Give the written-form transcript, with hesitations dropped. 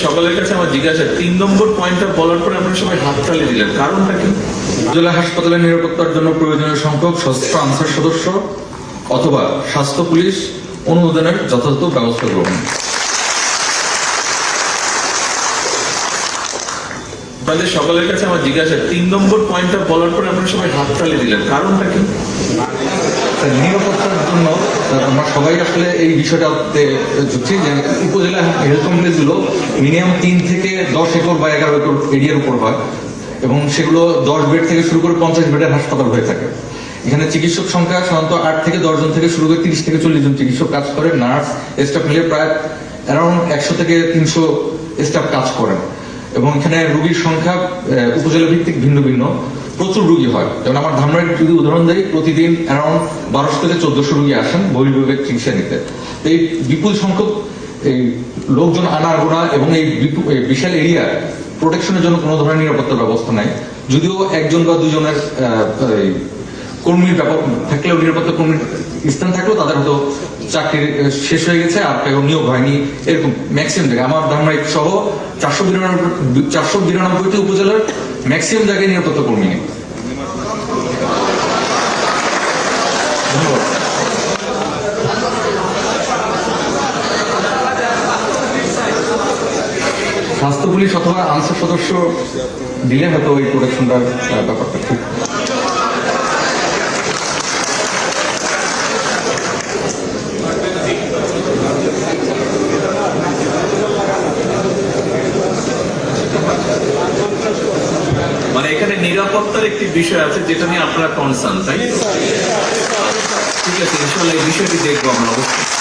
সকলের কাছে আমার জিজ্ঞাসা 3 নম্বর পয়েন্টটা বলার পরে আপনারা সবাই হাত তালি দিলেন, কারণটা কি? জেলা হাসপাতালের নিরাপত্তার জন্য প্রয়োজনীয় সংখ্যক সশস্ত্র আনসার সদস্য অথবা স্বাস্থ্য পুলিশ অনুমোদনের যথাযথ ব্যবস্থা গ্রহণ। তাদের সকলের কাছে আমার জিজ্ঞাসা 3 নম্বর পয়েন্টটা বলার পরে আপনারা সবাই হাত তালি দিলেন, কারণটা কি? নিরাপত্তার জন্য আমরা সবাই আসলে এই বিষয়টাতে ঝুঁকছি যে উপজেলা হেলথ কমপ্লেক্স গুলো মিনিমাম 3 থেকে 10 একর বা 11 একর এরিয়ার উপর হয় এবং সেগুলো 10 বেড থেকে শুরু করে 50 বেডের হাসপাতাল হয়ে থাকে। এখানে চিকিৎসক সংখ্যা সাধারণত 8 থেকে 10 জন থেকে শুরু করে 30 থেকে 40 জন চিকিৎসক কাজ করে, নার্স স্টাফ মিলে প্রায় অ্যারাউন্ড 100 থেকে 300 স্টাফ কাজ করেন এবং এখানে রোগীর সংখ্যা উপজেলা ভিত্তিক ভিন্ন ভিন্ন, প্রচুর রোগী হয়। যেমন আমার ধামরাইয়ের যদি উদাহরণ দেয়, প্রতিদিন অ্যারাউন্ড 1200 থেকে 1400 রোগী আসেন বহির্বিভাগের চিকিৎসা নিতে। এই বিপুল সংখ্যক এই লোকজন আনাগোনা এবং এই বিশাল এরিয়া প্রোটেকশনের জন্য কোনো ধরনের নিরাপত্তা ব্যবস্থা নাই। যদিও 1 জন বা 2 জনের কর্মীর ব্যাপার থাকলেও, নিরাপত্তা কর্মীর স্থান থাকলেও তাদের হয়তো চাকরি শেষ হয়ে গেছে আর কেউ নিয়োগ হয়নি, এরকম ম্যাক্সিমাম জায়গায় আমার ধামরাই সহ 492টি উপজেলার ম্যাক্সিমাম জায়গায় নিরাপত্তা কর্মী নেই। স্বাস্থ্য পুলিশ অথবা আনসার সদস্য দিলে হয়তো ওই প্রোটেকশনটার ব্যাপারটা ঠিক। মানে এখানে নিরাপত্তার একটি বিষয় আছে যেটা নিয়ে আপনারা কনসার্ন, তাই? ঠিক আছে, ইনশাআল্লাহ এই বিষয়টি দেখবো আমরা অবশ্যই।